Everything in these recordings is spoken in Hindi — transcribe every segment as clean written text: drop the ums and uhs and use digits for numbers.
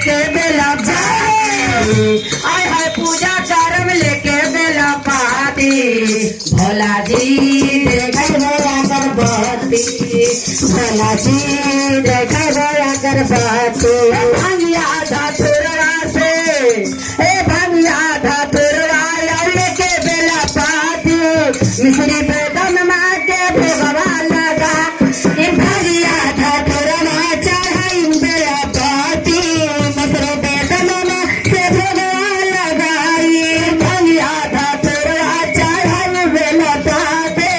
लेके बेला पाती, आय हाय पूजा करम लेके बेला पाती, भोला जी देखे भोला गर्भवती, भोला जी देखे भोला गर्भवती। भांगिया धतुरवा से ए भांगिया धतुरवा लेके बेला पाती, मिश्री पे दम मार के भोगवा लगा, भांगिया धतुरवा चढ़ाई बेला पाती, मिश्री पे दम मार के भोगवा लगाई, भांगिया धतुरवा चढ़ाई बेला पाती,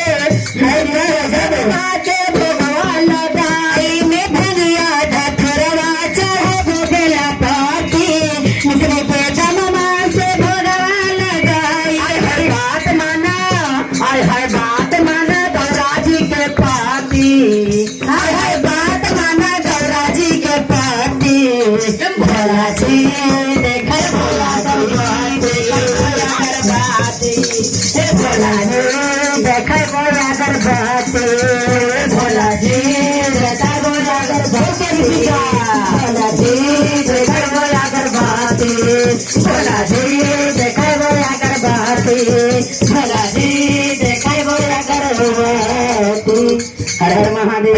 के भोगवा लगाई, में भांगिया धतुरवा चढ़ाई बेला पाती, मिश्री पे दम मार के भोगवा लगाई। बात माना, आय हाय बात माना गौरा जी के पाती, आय हाय बात माना गौरा जी के पाती, भोला जी देखे भोला गर्भवती, हे भोला जी देखे भोला गर्भवती, भोला जी देखे भोला गर्भवती, भोला जी देखे भोला गर्भवती, भोला जी देखे भोला गर्भवती, भोला जी देखे भोला गर्भवती। हर हर महादेव।